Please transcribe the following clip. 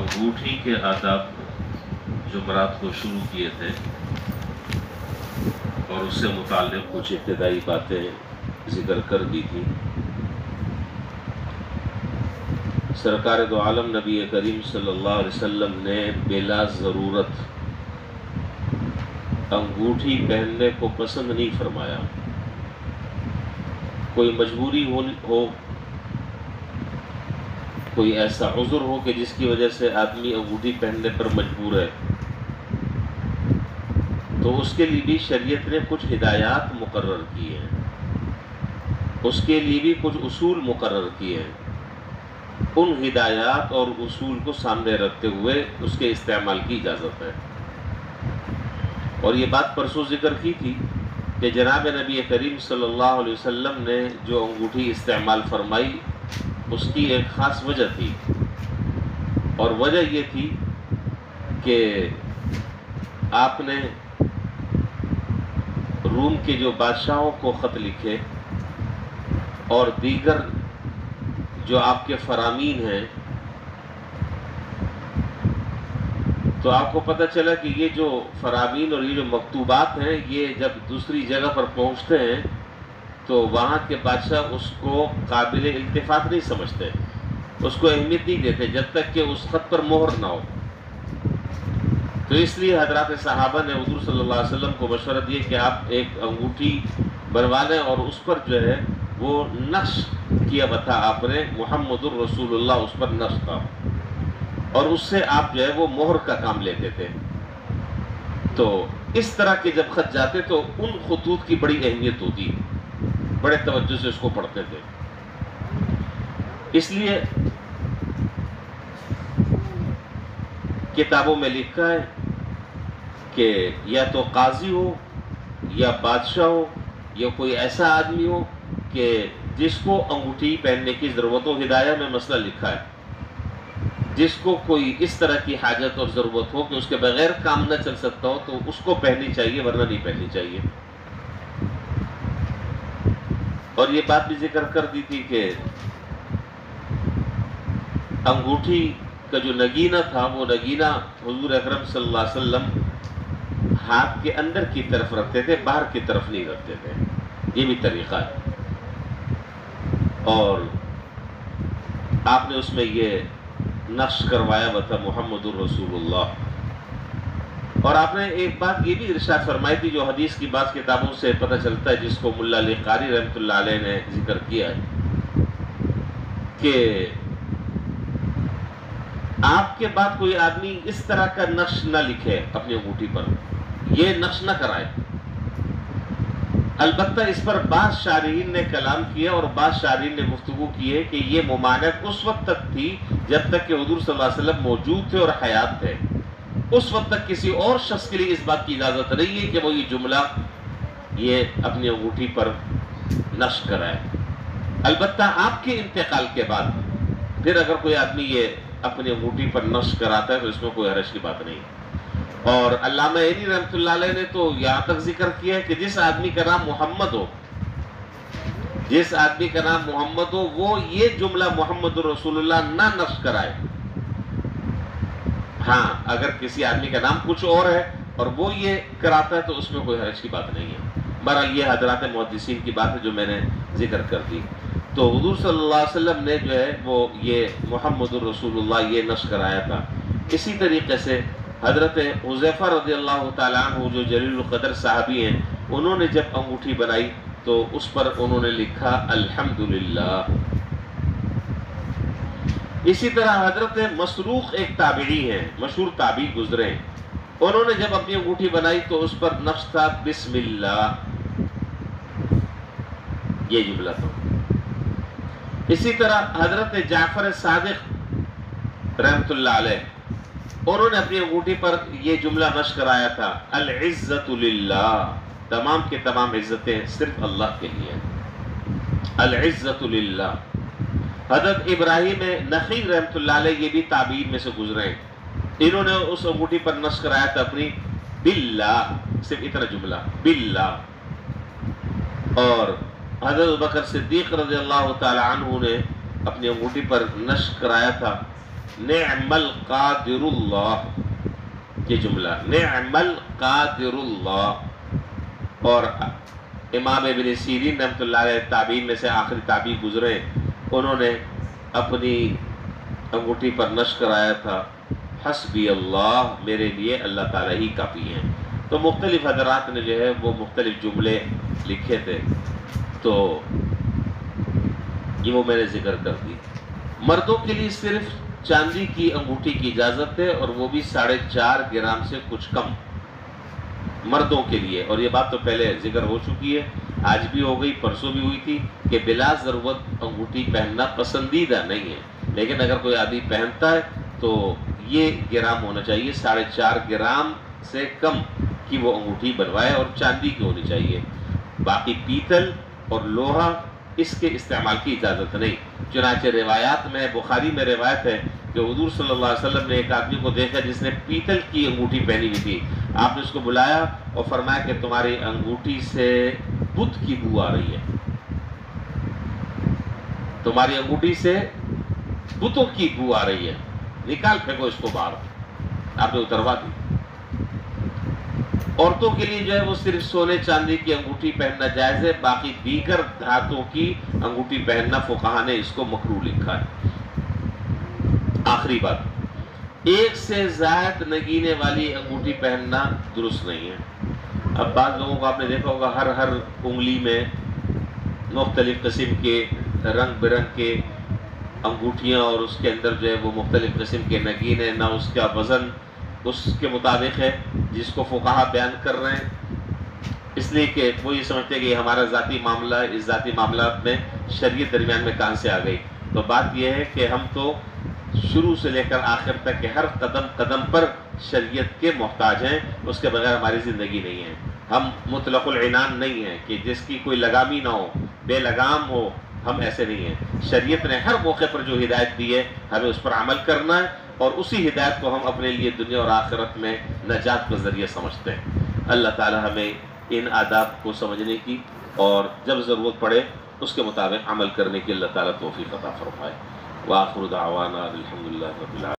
انگوٹھی کے آداب جمعرات کو شروع کیے تھے اور اس سے متعلق کچھ ابتدائی باتیں ذکر کر دی تھی۔ سرکار دو عالم نبی کریم صلی اللہ علیہ وسلم نے بلا ضرورت انگوٹھی پہننے کو پسند نہیں فرمایا۔ کوئی مجبوری ہو، کوئی ایسا عذر ہو کہ جس کی وجہ سے آدمی انگوٹھی پہننے پر مجبور ہے، تو اس کے لیے بھی شریعت نے کچھ ہدایات مقرر کی ہیں، اس کے لیے بھی کچھ اصول مقرر کیے ہیں۔ ان ہدایات اور اصول کو سامنے رکھتے ہوئے اس کے استعمال کی اجازت ہے۔ اور یہ بات پرسوں ذکر کی تھی کہ جناب نبی کریم صلی اللہ علیہ وسلم نے جو انگوٹھی استعمال فرمائی اس کی ایک خاص وجہ تھی، اور وجہ یہ تھی کہ آپ نے روم کے جو بادشاہوں کو خط لکھے اور دیگر جو آپ کے فرامین ہیں، تو آپ کو پتہ چلا کہ یہ جو فرامین اور یہ جو مکتوبات ہیں، یہ جب دوسری جگہ پر پہنچتے ہیں تو وہاں کے بادشاہ اس کو قابل التفات نہیں سمجھتے، اس کو اہمیت نہیں دیتے جب تک کہ اس خط پر مہر نہ ہو۔ تو اس لیے حضرات صحابہ نے حضور صلی اللہ علیہ وسلم کو مشورہ دیا کہ آپ ایک انگوٹھی بنوا لیں اور اس پر جو ہے وہ نقش کیا ہوا تھا آپ نے، محمد الرسول اللہ اس پر نقش تھا، اور اس سے آپ جو ہے وہ مہر کا کام لیتے تھے۔ تو اس طرح کے جب خط جاتے تو ان خطوط کی بڑی اہمیت ہوتی، بڑے توجہ سے اس کو پڑھتے تھے۔ اس لیے کتابوں میں لکھا ہے کہ یا تو قاضی ہو یا بادشاہ ہو یا کوئی ایسا آدمی ہو کہ جس کو انگوٹھی پہننے کی ضرورت ہو، ہدایہ میں مسئلہ لکھا ہے، جس کو کوئی اس طرح کی حاجت اور ضرورت ہو کہ اس کے بغیر کام نہ چل سکتا ہو تو اس کو پہننی چاہیے، ورنہ نہیں پہننی چاہیے۔ اور یہ بات بھی ذکر کر دی تھی کہ انگوٹھی کا جو نگینہ تھا وہ نگینہ حضور اکرم صلی اللہ علیہ وسلم ہاتھ کے اندر کی طرف رکھتے تھے، باہر کی طرف نہیں رکھتے تھے، یہ بھی طریقہ ہے۔ اور آپ نے اس میں یہ نقش کروایا ہوا تھا محمد الرسول اللہ۔ اور آپ نے ایک بات یہ بھی ارشاد فرمائی تھی جو حدیث کی بعض کتابوں سے پتہ چلتا ہے، جس کو ملا علی قاری رحمۃ اللہ علیہ نے ذکر کیا ہے، کہ آپ کے بعد کوئی آدمی اس طرح کا نقش نہ لکھے اپنی انگوٹھی پر، یہ نقش نہ کرائے۔ البتہ اس پر بعض شارحین نے کلام کیا اور بعض شارحین نے گفتگو کی ہے کہ یہ ممانعت اس وقت تک تھی جب تک کہ حضور صلی اللہ علیہ وسلم موجود تھے اور حیات تھے، اس وقت تک کسی اور شخص کے لیے اس بات کی اجازت نہیں ہے کہ وہ یہ جملہ یہ اپنی انگوٹھی پر نقش کرائے۔ البتہ آپ کے انتقال کے بعد پھر اگر کوئی آدمی یہ اپنی انگوٹھی پر نقش کراتا ہے تو اس میں کوئی حرج کی بات نہیں۔ اور علامہ عینی رحمۃ اللہ علیہ نے تو یہاں تک ذکر کیا ہے کہ جس آدمی کا نام محمد ہو، جس آدمی کا نام محمد ہو، وہ یہ جملہ محمد الرسول اللہ نہ نقش کرائے۔ ہاں اگر کسی آدمی کا نام کچھ اور ہے اور وہ یہ کراتا ہے تو اس میں کوئی حرج کی بات نہیں ہے۔ بہرحال یہ حضرات محدثین کی بات ہے جو میں نے ذکر کر دی۔ تو حضور صلی اللہ علیہ وسلم نے جو ہے وہ یہ محمد الرسول اللہ یہ نقش کرایا تھا۔ اسی طریقے سے حضرت حذیفہ رضی اللہ تعالیٰ عنہ جو جلیل القدر صحابی ہیں، انہوں نے جب انگوٹھی بنائی تو اس پر انہوں نے لکھا الحمدللہ۔ اسی طرح حضرت مسروق ایک تابعی ہیں، مشہور تابعی گزرے، انہوں نے جب اپنی انگوٹھی بنائی تو اس پر نقش تھا بسم اللہ، یہ جملہ تھا۔ اسی طرح حضرت جعفر صادق رحمۃ اللہ علیہ، انہوں نے اپنی انگوٹھی پر یہ جملہ نقش کرایا تھا العزت للہ، تمام کے تمام عزتیں صرف اللہ کے لیے، العزت للہ۔ حضرت ابراہیم نخعی رحمۃ اللہ علیہ یہ بھی تابعین میں سے گزرے ہیں، انہوں نے اس انگوٹھی پر نقش کرایا تھا اپنی باللہ، صرف اتنا جملہ باللہ۔ اور حضرت بکر صدیق رضی اللہ تعالی عنہ نے اپنی انگوٹھی پر نقش کرایا تھا نعم القادر اللہ، یہ جملہ نعم القادر اللہ۔ اور امام ابن سیرین رحمۃ اللہ علیہ تابعین میں سے آخری تابعی گزرے، انہوں نے اپنی انگوٹھی پر نشر کرایا تھا حسبی اللہ، میرے لیے اللہ تعالیٰ ہی کافی ہیں۔ تو مختلف حضرات نے جو ہے وہ مختلف جملے لکھے تھے، تو یہ وہ میں نے ذکر کر دی۔ مردوں کے لیے صرف چاندی کی انگوٹھی کی اجازت ہے، اور وہ بھی 4.5 گرام سے کچھ کم مردوں کے لیے۔ اور یہ بات تو پہلے ذکر ہو چکی ہے، آج بھی ہو گئی، پرسوں بھی ہوئی تھی، کہ بلا ضرورت انگوٹھی پہننا پسندیدہ نہیں ہے، لیکن اگر کوئی آدمی پہنتا ہے تو یہ گرام ہونا چاہیے، 4.5 گرام سے کم کی وہ انگوٹھی بنوائے، اور چاندی کی ہونی چاہیے۔ باقی پیتل اور لوہا اس کے استعمال کی اجازت نہیں۔ چنانچہ روایات میں، بخاری میں روایت ہے کہ حضور صلی اللہ علیہ وسلم نے ایک آدمی کو دیکھا جس نے پیتل کی انگوٹھی پہنی ہوئی تھی۔ آپ نے اس کو بلایا اور فرمایا کہ تمہاری انگوٹھی سے بت کی بو آ رہی ہے، تمہاری انگوٹھی سے بتوں کی بو آ رہی ہے، نکال پھینکو اس کو باہر۔ آپ نے اتروا دی۔ عورتوں کے لیے جو ہے وہ صرف سونے چاندی کی انگوٹھی پہننا جائز ہے، باقی دیگر دھاتوں کی انگوٹھی پہننا فقہا نے اس کو مکروہ لکھا ہے۔ آخری بات، ایک سے زائد نگینے والی انگوٹھی پہننا درست نہیں ہے۔ اب بعض لوگوں کو آپ نے دیکھا ہوگا ہر انگلی میں مختلف قسم کے رنگ برنگ کے انگوٹھیاں، اور اس کے اندر جو ہے وہ مختلف قسم کے نگینے، نہ اس کا وزن اس کے مطابق ہے جس کو فقہا بیان کر رہے ہیں، اس لیے کہ وہ یہ سمجھتے ہیں کہ یہ ہمارا ذاتی معاملہ ہے، اس ذاتی معاملات میں شریعت درمیان میں کہاں سے آ گئی۔ تو بات یہ ہے کہ ہم تو شروع سے لے کر آخر تک کے ہر قدم قدم پر شریعت کے محتاج ہیں، اس کے بغیر ہماری زندگی نہیں ہے۔ ہم مطلق العنان نہیں ہیں کہ جس کی کوئی لگامی نہ ہو، بے لگام ہو، ہم ایسے نہیں ہیں۔ شریعت نے ہر موقع پر جو ہدایت دی ہے ہمیں اس پر عمل کرنا ہے، اور اسی ہدایت کو ہم اپنے لیے دنیا اور آخرت میں نجات کا ذریعہ سمجھتے ہیں۔ اللہ تعالی ہمیں ان آداب کو سمجھنے کی اور جب ضرورت پڑے اس کے مطابق عمل کرنے کی اللہ تعالی توفیق عطا فرمائے۔ وآخر دعوانا الحمدللہ رب العالمین۔